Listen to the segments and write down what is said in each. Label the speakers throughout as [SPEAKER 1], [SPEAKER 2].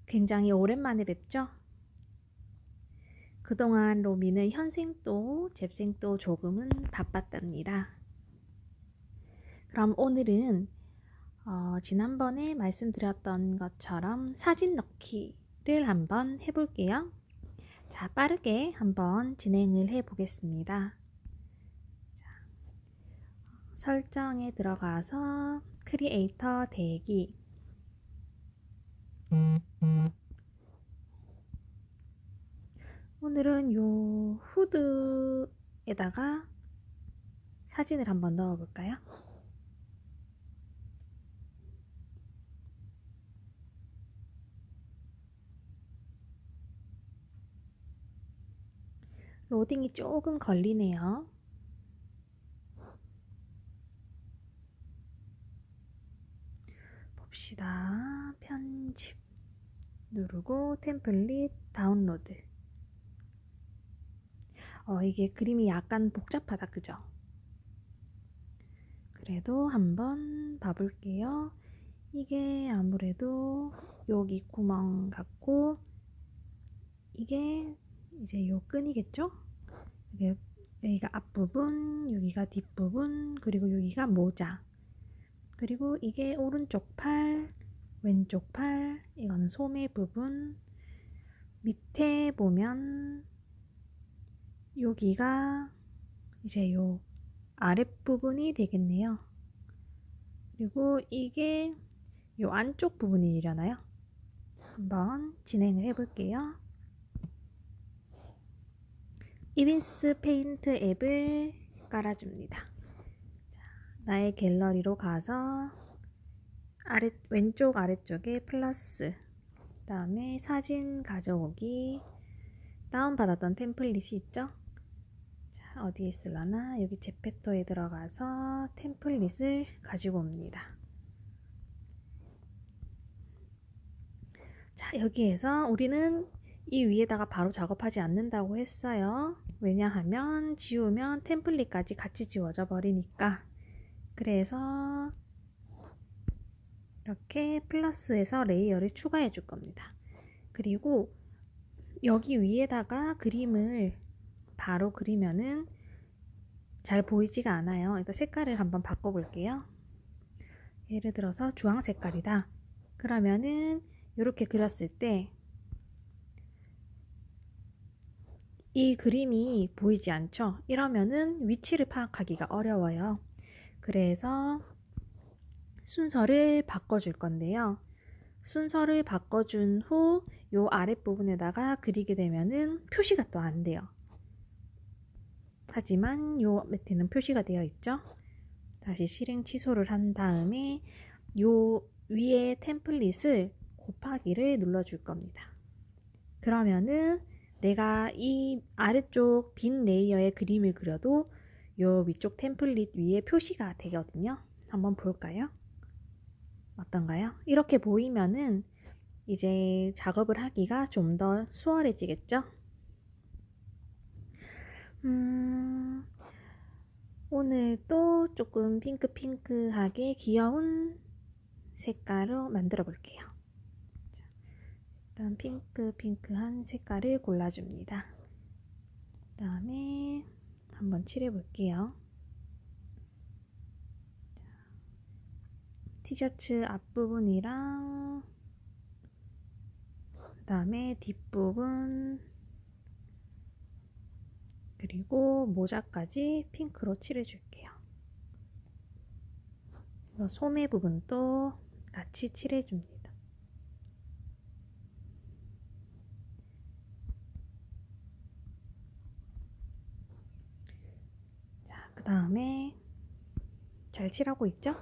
[SPEAKER 1] 굉장히 오랜만에 뵙죠? 그동안 로미는 현생도 잽생도 조금은 바빴답니다. 그럼 오늘은 지난번에 말씀드렸던 것처럼 사진 넣기를 한번 해볼게요. 자, 빠르게 한번 진행을 해보겠습니다. 자, 설정에 들어가서 크리에이터 대기 오늘은 요 후드에다가 사진을 한번 넣어볼까요? 로딩이 조금 걸리네요. 봅시다. 편집 누르고 템플릿 다운로드. 이게 그림이 약간 복잡하다, 그죠? 그래도 한번 봐볼게요. 이게 아무래도 여기 구멍 같고 이게 이제 요 끈이겠죠? 여기가 앞부분, 여기가 뒷부분, 그리고 여기가 모자. 그리고 이게 오른쪽 팔, 왼쪽 팔, 이거는 소매 부분. 밑에 보면 여기가 이제 요 아랫부분이 되겠네요. 그리고 이게 요 안쪽 부분이려나요? 한번 진행을 해볼게요. 이빈스 페인트 앱을 깔아줍니다. 자, 나의 갤러리로 가서 왼쪽 아래쪽에 플러스, 그 다음에 사진 가져오기, 다운받았던 템플릿이 있죠? 자, 어디에 있으려나? 여기 제페토에 들어가서 템플릿을 가지고 옵니다. 자, 여기에서 우리는 이 위에다가 바로 작업하지 않는다고 했어요. 왜냐하면 지우면 템플릿까지 같이 지워져 버리니까. 그래서 이렇게 플러스해서 레이어를 추가해 줄 겁니다. 그리고 여기 위에다가 그림을 바로 그리면은 잘 보이지가 않아요. 그러니까 색깔을 한번 바꿔볼게요. 예를 들어서 주황 색깔이다. 그러면은 이렇게 그렸을 때 이 그림이 보이지 않죠? 이러면은 위치를 파악하기가 어려워요. 그래서 순서를 바꿔줄 건데요. 순서를 바꿔준 후 요 아랫부분에다가 그리게 되면은 표시가 또 안 돼요. 하지만 요 밑에는 표시가 되어 있죠. 다시 실행 취소를 한 다음에 요 위에 템플릿을 곱하기를 눌러줄 겁니다. 그러면은 내가 이 아래쪽 빈 레이어에 그림을 그려도 요 위쪽 템플릿 위에 표시가 되거든요. 한번 볼까요? 어떤가요? 이렇게 보이면은 이제 작업을 하기가 좀 더 수월해지겠죠? 오늘 또 조금 핑크핑크하게 귀여운 색깔로 만들어 볼게요. 일단 핑크핑크한 색깔을 골라줍니다. 그 다음에 한번 칠해 볼게요. 티셔츠 앞부분이랑 그 다음에 뒷부분 그리고 모자까지 핑크로 칠해줄게요. 소매 부분도 같이 칠해줍니다. 자, 그 다음에 잘 칠하고 있죠?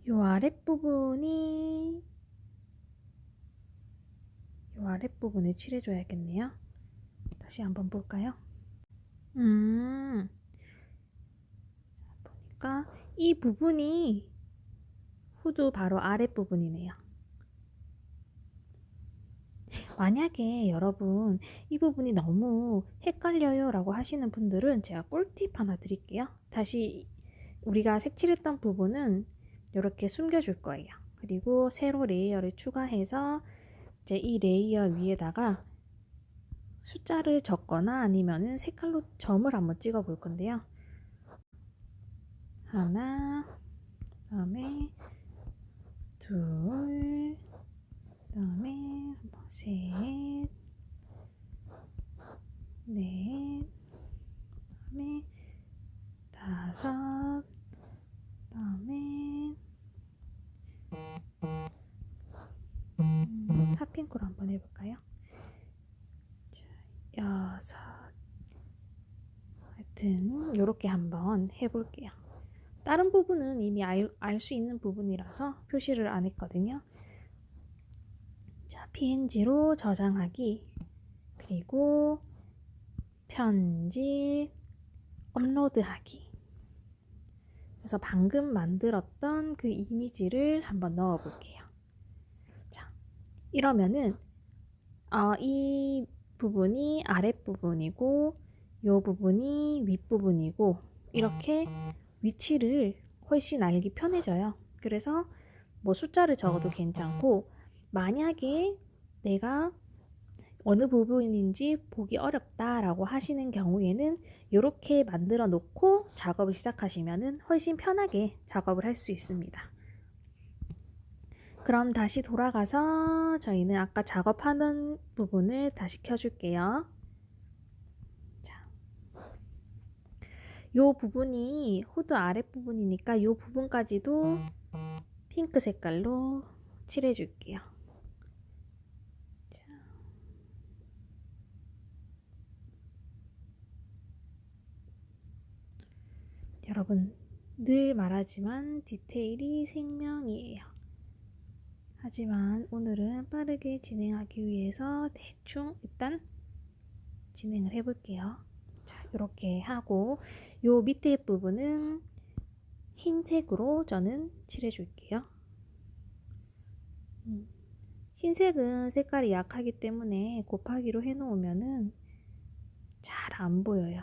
[SPEAKER 1] 요 아랫부분을 칠해줘야겠네요. 다시 한번 볼까요? 보니까 이 부분이 후드 바로 아랫부분이네요. 만약에 여러분 이 부분이 너무 헷갈려요 라고 하시는 분들은 제가 꿀팁 하나 드릴게요. 다시 우리가 색칠했던 부분은 이렇게 숨겨줄 거예요. 그리고 새로 레이어를 추가해서 이제 이 레이어 위에다가 숫자를 적거나 아니면은 색깔로 점을 한번 찍어 볼 건데요. 하나, 그다음에 둘, 그다음에 셋, 넷, 그다음에 다섯, 그다음에 핫핑크로 한번 해볼까요? 자, 여섯. 하여튼 이렇게 한번 해볼게요. 다른 부분은 이미 알 수 있는 부분이라서 표시를 안 했거든요. 자, PNG로 저장하기, 그리고 편집, 업로드하기. 그래서 방금 만들었던 그 이미지를 한번 넣어 볼게요. 자, 이러면은 이 부분이 아랫부분이고 이 부분이 윗부분이고 이렇게 위치를 훨씬 알기 편해져요. 그래서 뭐 숫자를 적어도 괜찮고, 만약에 내가 어느 부분인지 보기 어렵다라고 하시는 경우에는 이렇게 만들어 놓고 작업을 시작하시면 훨씬 편하게 작업을 할 수 있습니다. 그럼 다시 돌아가서 저희는 아까 작업하는 부분을 다시 켜줄게요. 자, 이 부분이 후드 아랫부분이니까 이 부분까지도 핑크 색깔로 칠해줄게요. 여러분, 늘 말하지만 디테일이 생명이에요. 하지만 오늘은 빠르게 진행하기 위해서 대충 일단 진행을 해볼게요. 자, 이렇게 하고 요 밑에 부분은 흰색으로 저는 칠해줄게요. 흰색은 색깔이 약하기 때문에 곱하기로 해놓으면은 잘 안 보여요.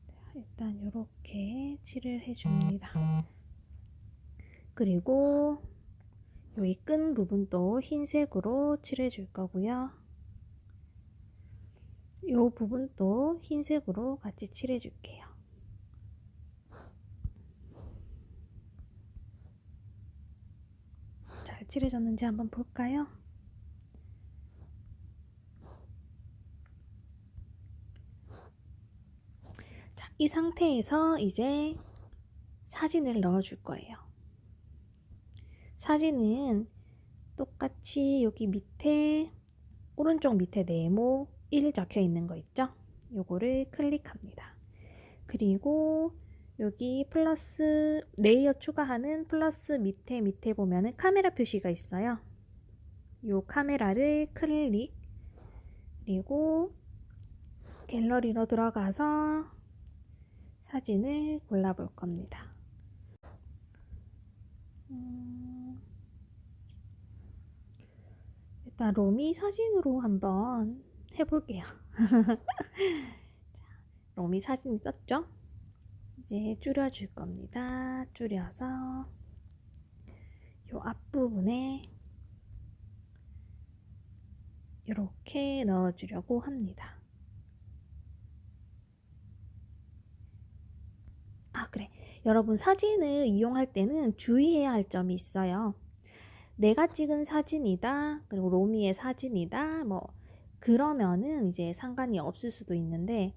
[SPEAKER 1] 자, 일단 이렇게 칠을 해줍니다. 그리고 여기 끈 부분도 흰색으로 칠해줄 거고요. 이 부분도 흰색으로 같이 칠해줄게요. 잘 칠해졌는지 한번 볼까요? 자, 이 상태에서 이제 사진을 넣어줄 거예요. 사진은 똑같이 여기 밑에 오른쪽 밑에 네모 1 적혀 있는 거 있죠? 요거를 클릭합니다. 그리고 여기 플러스 레이어 추가하는 플러스 밑에 보면은 카메라 표시가 있어요. 요 카메라를 클릭, 그리고 갤러리로 들어가서 사진을 골라볼 겁니다. 일단 로미 사진으로 한번 해볼게요. 자, 로미 사진이 떴죠? 이제 줄여줄 겁니다. 줄여서 요 앞부분에 이렇게 넣어주려고 합니다. 그래. 여러분, 사진을 이용할 때는 주의해야 할 점이 있어요. 내가 찍은 사진이다, 그리고 로미의 사진이다, 뭐 그러면은 이제 상관이 없을 수도 있는데,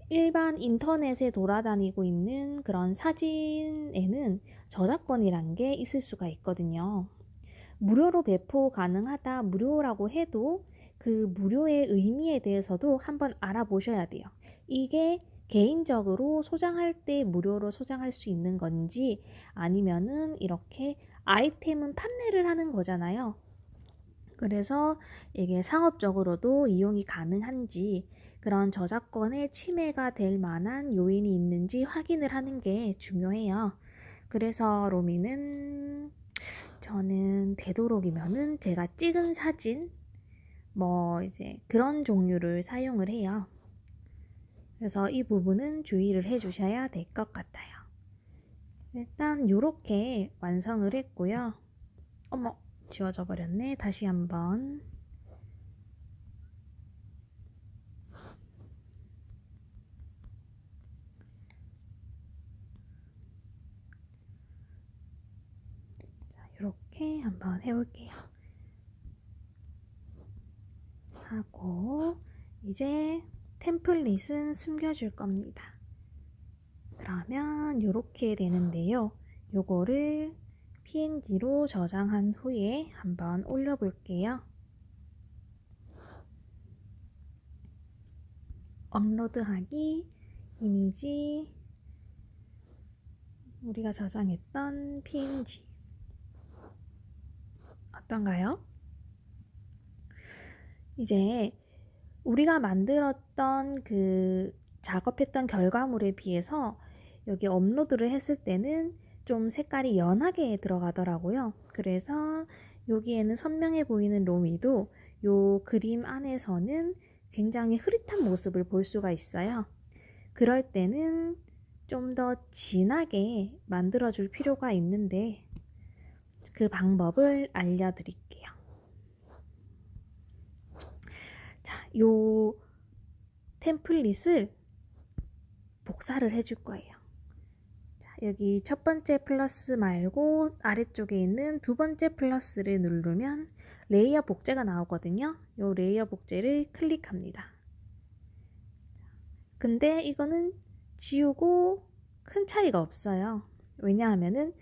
[SPEAKER 1] 일반 인터넷에 돌아다니고 있는 그런 사진에는 저작권이란 게 있을 수가 있거든요. 무료로 배포 가능하다, 무료라고 해도 그 무료의 의미에 대해서도 한번 알아보셔야 돼요. 이게 개인적으로 소장할 때 무료로 소장할 수 있는 건지, 아니면은 이렇게 아이템은 판매를 하는 거잖아요. 그래서 이게 상업적으로도 이용이 가능한지, 그런 저작권의 침해가 될 만한 요인이 있는지 확인을 하는 게 중요해요. 그래서 로미는 저는 되도록이면은 제가 찍은 사진 뭐 이제 그런 종류를 사용을 해요. 그래서 이 부분은 주의를 해주셔야 될 것 같아요. 일단 이렇게 완성을 했고요. 어머, 지워져 버렸네. 다시 한번. 자, 이렇게 한번 해볼게요. 하고 이제 템플릿은 숨겨줄 겁니다. 그러면 이렇게 되는데요. 요거를 PNG로 저장한 후에 한번 올려볼게요. 업로드하기, 이미지, 우리가 저장했던 PNG. 어떤가요? 이제 우리가 만들었던 그 작업했던 결과물에 비해서 여기 업로드를 했을 때는 좀 색깔이 연하게 들어가더라고요. 그래서 여기에는 선명해 보이는 로미도 요 그림 안에서는 굉장히 흐릿한 모습을 볼 수가 있어요. 그럴 때는 좀 더 진하게 만들어 줄 필요가 있는데 그 방법을 알려드릴게요. 자, 요 템플릿을 복사를 해줄 거예요. 자, 여기 첫 번째 플러스 말고 아래쪽에 있는 두 번째 플러스를 누르면 레이어 복제가 나오거든요. 요 레이어 복제를 클릭합니다. 근데 이거는 지우고 큰 차이가 없어요. 왜냐하면은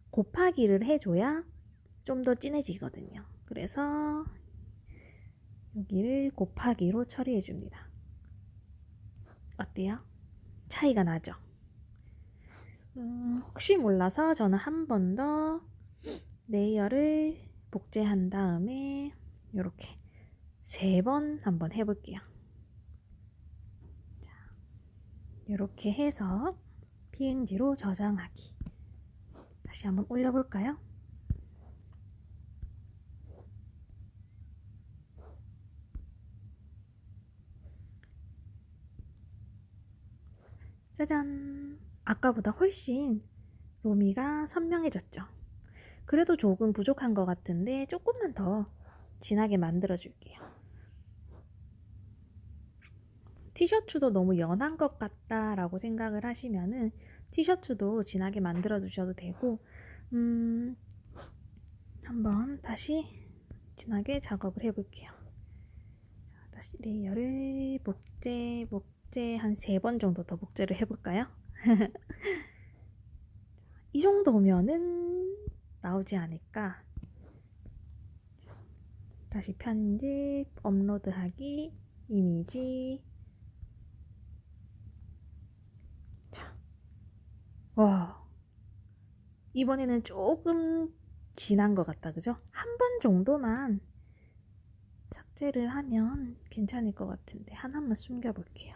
[SPEAKER 1] 곱하기를 해줘야 좀 더 진해지거든요. 그래서 여기를 곱하기로 처리해 줍니다. 어때요? 차이가 나죠? 혹시 몰라서 저는 한 번 더 레이어를 복제한 다음에 이렇게 3번 한번 해볼게요. 자, 이렇게 해서 PNG로 저장하기. 다시 한번 올려볼까요? 짜잔! 아까보다 훨씬 로미가 선명해졌죠? 그래도 조금 부족한 것 같은데 조금만 더 진하게 만들어 줄게요. 티셔츠도 너무 연한 것 같다라고 생각을 하시면은 티셔츠도 진하게 만들어 주셔도 되고 한번 다시 진하게 작업을 해볼게요. 자, 다시 레이어를 복제 한 3번 정도 더 복제를 해볼까요? 이 정도면은 나오지 않을까. 다시 편집, 업로드하기, 이미지. 자, 와, 이번에는 조금 진한 것 같다, 그죠? 한 번 정도만 삭제를 하면 괜찮을 것 같은데 하나만 숨겨볼게요.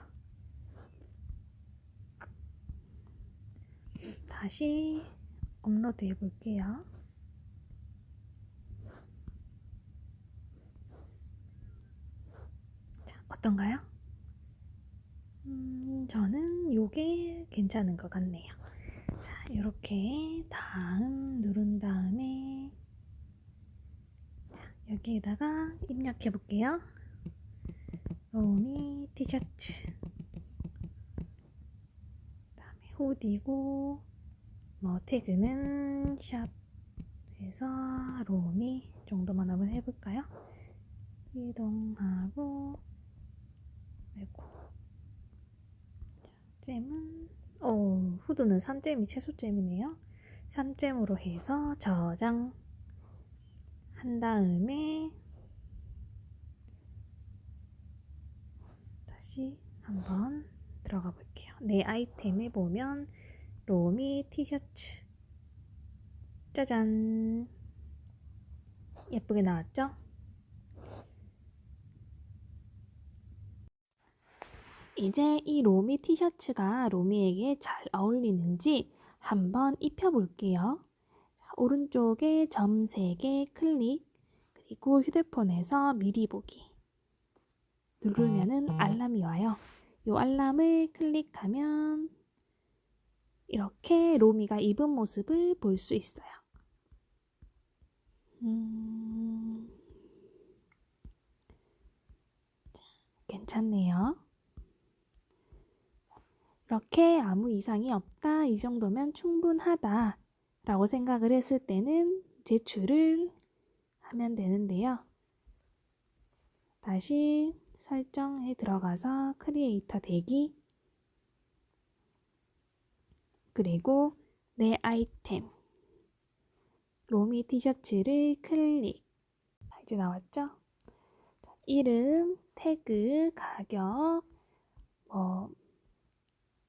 [SPEAKER 1] 다시 업로드 해볼게요. 자, 어떤가요? 저는 요게 괜찮은 것 같네요. 자, 이렇게 다음 누른 다음에 자, 여기에다가 입력해 볼게요. 로미 티셔츠, 그다음에 후디고 뭐 태그는 샵 해서 로미 정도만 한번 해볼까요? 이동하고 아이고 잼은 후드는 3잼이 최소잼이네요. 3잼으로 해서 저장 한 다음에 다시 한번 들어가 볼게요. 내 아이템에 보면 로미 티셔츠 짜잔 예쁘게 나왔죠? 이제 이 로미 티셔츠가 로미에게 잘 어울리는지 한번 입혀볼게요. 오른쪽에 점 3개 클릭, 그리고 휴대폰에서 미리 보기 누르면은 알람이 와요. 이 알람을 클릭하면 이렇게 로미가 입은 모습을 볼 수 있어요. 괜찮네요. 이렇게 아무 이상이 없다, 이 정도면 충분하다 라고 생각을 했을 때는 제출을 하면 되는데요. 다시 설정에 들어가서 크리에이터 대기, 그리고 내 아이템 로미 티셔츠를 클릭. 이제 나왔죠? 이름, 태그, 가격,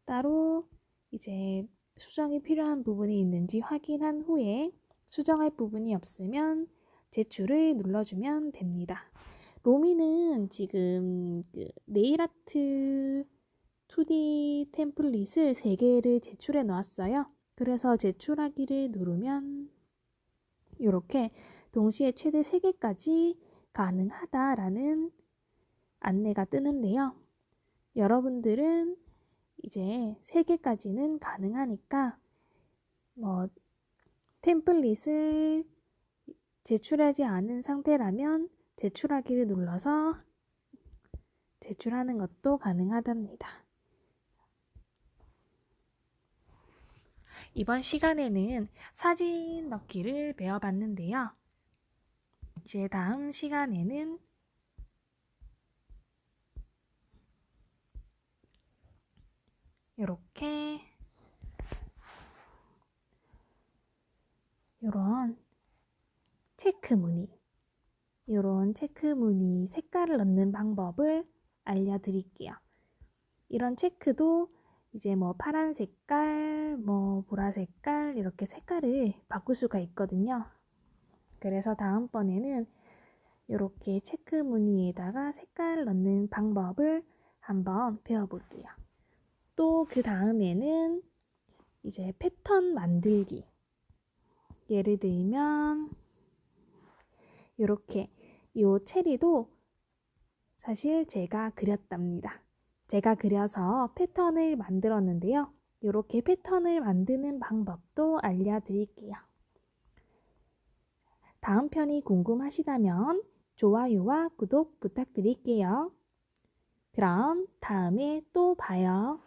[SPEAKER 1] 따로 이제 수정이 필요한 부분이 있는지 확인한 후에 수정할 부분이 없으면 제출을 눌러주면 됩니다. 로미는 지금 네일아트 2D 템플릿을 3개를 제출해 놓았어요. 그래서 제출하기를 누르면 이렇게 동시에 최대 3개까지 가능하다라는 안내가 뜨는데요. 여러분들은 이제 3개까지는 가능하니까 템플릿을 제출하지 않은 상태라면 제출하기를 눌러서 제출하는 것도 가능하답니다. 이번 시간에는 사진 넣기를 배워봤는데요. 이제 다음 시간에는 이렇게 이런 체크 무늬 색깔을 넣는 방법을 알려드릴게요. 이런 체크도 이제 파란 색깔, 보라 색깔 이렇게 색깔을 바꿀 수가 있거든요. 그래서 다음번에는 이렇게 체크 무늬에다가 색깔 넣는 방법을 한번 배워볼게요. 또 그 다음에는 이제 패턴 만들기. 예를 들면 이렇게 이 체리도 사실 제가 그렸답니다. 제가 그려서 패턴을 만들었는데요. 이렇게 패턴을 만드는 방법도 알려드릴게요. 다음 편이 궁금하시다면 좋아요와 구독 부탁드릴게요. 그럼 다음에 또 봐요.